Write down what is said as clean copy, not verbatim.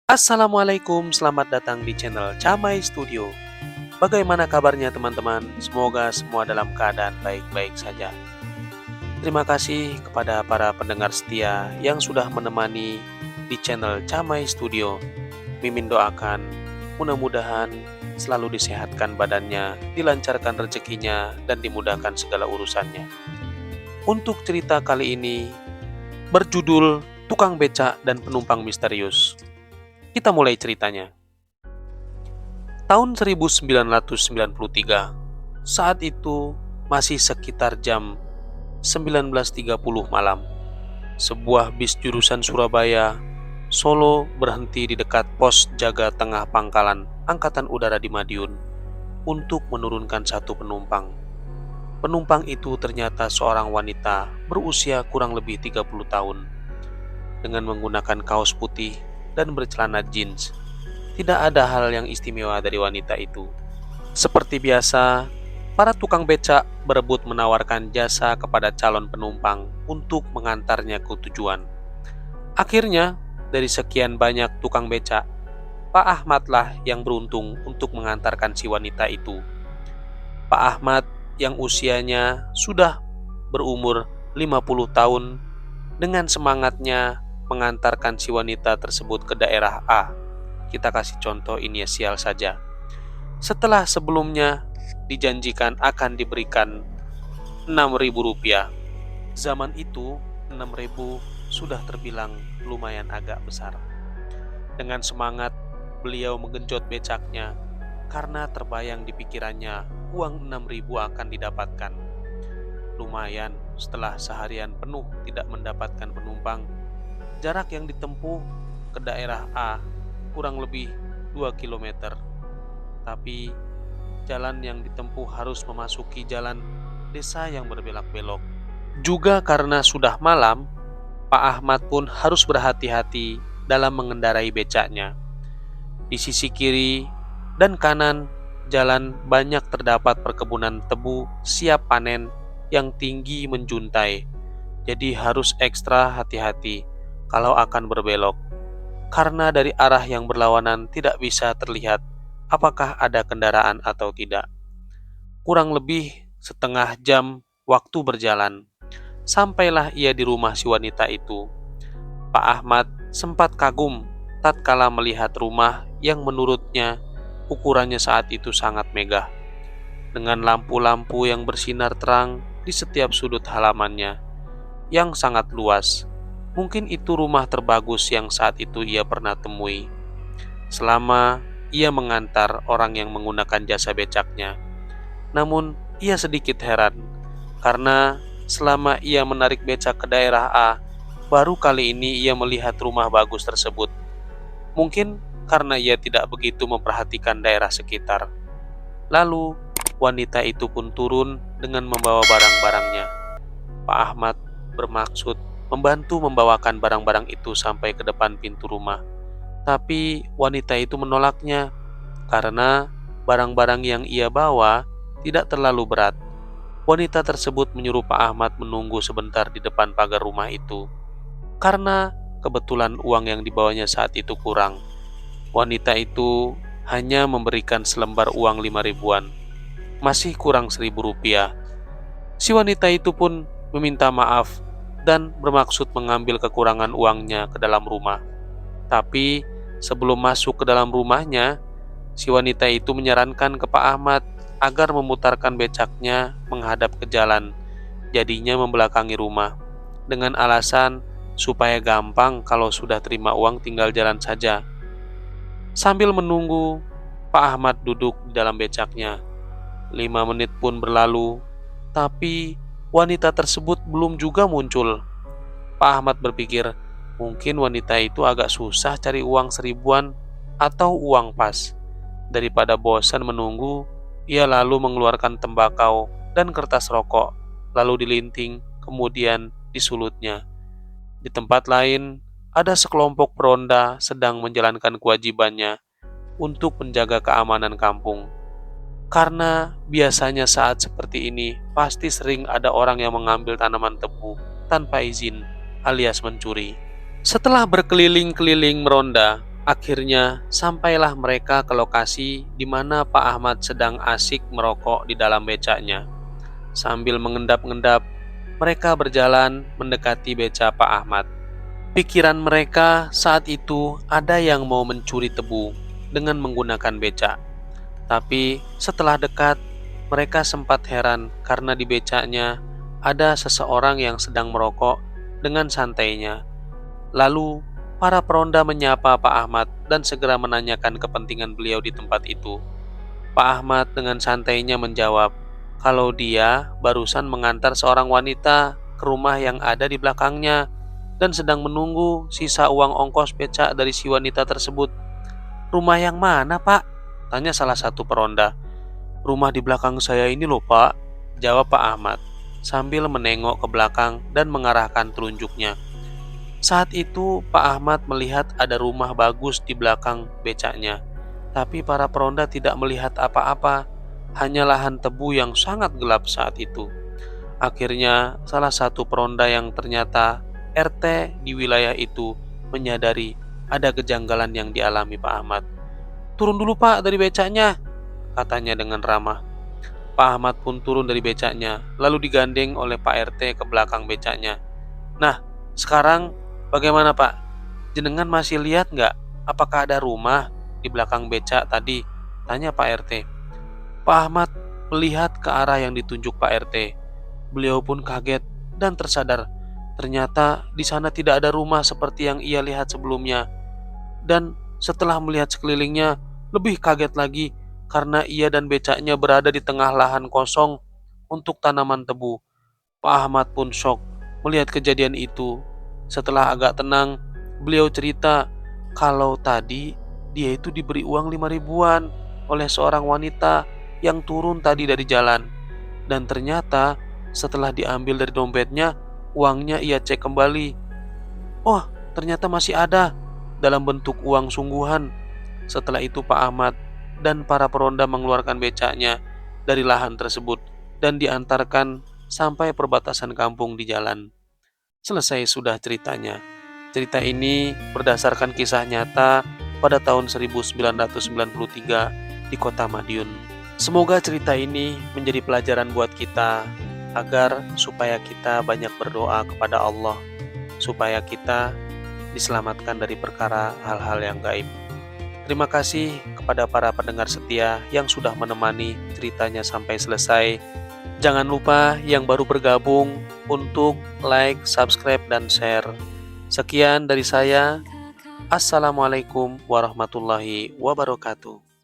Assalamualaikum, selamat datang di channel Camai Studio. Bagaimana kabarnya teman-teman? Semoga semua dalam keadaan baik-baik saja. Terima kasih kepada para pendengar setia yang sudah menemani di channel Camai Studio. Mimin doakan mudah-mudahan selalu disehatkan badannya, dilancarkan rezekinya, dan dimudahkan segala urusannya. Untuk cerita kali ini berjudul Tukang Becak dan Penumpang Misterius. Kita mulai ceritanya. Tahun 1993, saat itu masih sekitar jam 19.30 malam. Sebuah bis jurusan Surabaya, Solo berhenti di dekat pos jaga tengah pangkalan Angkatan Udara di Madiun untuk menurunkan satu penumpang. Penumpang itu ternyata seorang wanita berusia kurang lebih 30 tahun dengan menggunakan kaos putih dan bercelana jeans. Tidak ada hal yang istimewa dari wanita itu. Seperti biasa, para tukang becak berebut menawarkan jasa kepada calon penumpang untuk mengantarnya ke tujuan. Akhirnya, dari sekian banyak tukang becak, Pak Ahmad lah yang beruntung untuk mengantarkan si wanita itu. Pak Ahmad yang usianya sudah berumur 50 tahun dengan semangatnya mengantarkan si wanita tersebut ke daerah A. Kita kasih contoh inisial saja. Setelah sebelumnya dijanjikan akan diberikan Rp6.000. Zaman itu 6.000 sudah terbilang lumayan agak besar. Dengan semangat beliau menggenjot becaknya karena terbayang di pikirannya uang 6.000 akan didapatkan. Lumayan setelah seharian penuh tidak mendapatkan penumpang. Jarak yang ditempuh ke daerah A kurang lebih 2 km. Tapi jalan yang ditempuh harus memasuki jalan desa yang berbelok-belok. Juga karena sudah malam, Pak Ahmad pun harus berhati-hati dalam mengendarai becaknya. Di sisi kiri dan kanan jalan banyak terdapat perkebunan tebu siap panen yang tinggi menjuntai. Jadi harus ekstra hati-hati kalau akan berbelok. Karena dari arah yang berlawanan tidak bisa terlihat apakah ada kendaraan atau tidak. Kurang lebih setengah jam waktu berjalan, sampailah ia di rumah si wanita itu. Pak Ahmad sempat kagum tatkala melihat rumah yang menurutnya ukurannya saat itu sangat megah, dengan lampu-lampu yang bersinar terang di setiap sudut halamannya yang sangat luas. Mungkin itu rumah terbagus yang saat itu ia pernah temui selama ia mengantar orang yang menggunakan jasa becaknya. Namun ia sedikit heran karena selama ia menarik becak ke daerah A, baru kali ini ia melihat rumah bagus tersebut. Mungkin karena ia tidak begitu memperhatikan daerah sekitar. Lalu wanita itu pun turun dengan membawa barang-barangnya. Pak Ahmad bermaksud membantu membawakan barang-barang itu sampai ke depan pintu rumah. Tapi wanita itu menolaknya karena barang-barang yang ia bawa tidak terlalu berat. Wanita tersebut menyuruh Pak Ahmad menunggu sebentar di depan pagar rumah itu. Karena kebetulan uang yang dibawanya saat itu kurang. Wanita itu hanya memberikan selembar uang 5.000-an. Masih kurang Rp1.000. Si wanita itu pun meminta maaf dan bermaksud mengambil kekurangan uangnya ke dalam rumah. Tapi sebelum masuk ke dalam rumahnya, si wanita itu menyarankan ke Pak Ahmad agar memutarkan becaknya menghadap ke jalan, jadinya membelakangi rumah, dengan alasan supaya gampang kalau sudah terima uang tinggal jalan saja. Sambil menunggu, Pak Ahmad duduk di dalam becaknya. 5 menit pun berlalu, tapi wanita tersebut belum juga muncul. Pak Ahmad berpikir, mungkin wanita itu agak susah cari uang 1.000-an atau uang pas. Daripada bosan menunggu, ia lalu mengeluarkan tembakau dan kertas rokok, lalu dilinting, kemudian disulutnya. Di tempat lain, ada sekelompok peronda sedang menjalankan kewajibannya untuk menjaga keamanan kampung. Karena biasanya saat seperti ini, pasti sering ada orang yang mengambil tanaman tebu tanpa izin alias mencuri. Setelah berkeliling-keliling meronda, Akhirnya sampailah mereka ke lokasi di mana Pak Ahmad sedang asik merokok di dalam becaknya. Sambil mengendap-endap, mereka berjalan mendekati beca Pak Ahmad. Pikiran mereka saat itu ada yang mau mencuri tebu dengan menggunakan becak. Tapi setelah dekat, mereka sempat heran karena di becaknya ada seseorang yang sedang merokok dengan santainya. Lalu, para peronda menyapa Pak Ahmad dan segera menanyakan kepentingan beliau di tempat itu. Pak Ahmad dengan santainya menjawab kalau dia barusan mengantar seorang wanita ke rumah yang ada di belakangnya dan sedang menunggu sisa uang ongkos becak dari si wanita tersebut. "Rumah yang mana, Pak?" tanya salah satu peronda. "Rumah di belakang saya ini loh, Pak," jawab Pak Ahmad sambil menengok ke belakang dan mengarahkan telunjuknya. Saat itu Pak Ahmad melihat ada rumah bagus di belakang becaknya, tapi para peronda tidak melihat apa-apa, hanya lahan tebu yang sangat gelap saat itu. Akhirnya salah satu peronda yang ternyata RT di wilayah itu menyadari ada kejanggalan yang dialami Pak Ahmad. "Turun dulu Pak dari becaknya," katanya dengan ramah. Pak Ahmad pun turun dari becaknya, lalu digandeng oleh Pak RT ke belakang becaknya. "Nah, sekarang bagaimana Pak? Jenengan masih lihat nggak? Apakah ada rumah di belakang becak tadi?" tanya Pak RT. Pak Ahmad melihat ke arah yang ditunjuk Pak RT. Beliau pun kaget dan tersadar. Ternyata di sana tidak ada rumah seperti yang ia lihat sebelumnya. Dan setelah melihat sekelilingnya, lebih kaget lagi karena ia dan becaknya berada di tengah lahan kosong untuk tanaman tebu. Pak Ahmad pun shock melihat kejadian itu. Setelah agak tenang, beliau cerita kalau tadi dia itu diberi uang 5 ribuan oleh seorang wanita yang turun tadi dari jalan. Dan ternyata setelah diambil dari dompetnya, uangnya ia cek kembali. Oh, ternyata masih ada dalam bentuk uang sungguhan. Setelah itu Pak Ahmad dan para peronda mengeluarkan becaknya dari lahan tersebut dan diantarkan sampai perbatasan kampung di jalan. Selesai sudah ceritanya. Cerita ini berdasarkan kisah nyata pada tahun 1993 di kota Madiun. Semoga cerita ini menjadi pelajaran buat kita agar supaya kita banyak berdoa kepada Allah, supaya kita diselamatkan dari perkara hal-hal yang gaib. Terima kasih kepada para pendengar setia yang sudah menemani ceritanya sampai selesai. Jangan lupa yang baru bergabung untuk like, subscribe, dan share. Sekian dari saya. Assalamualaikum warahmatullahi wabarakatuh.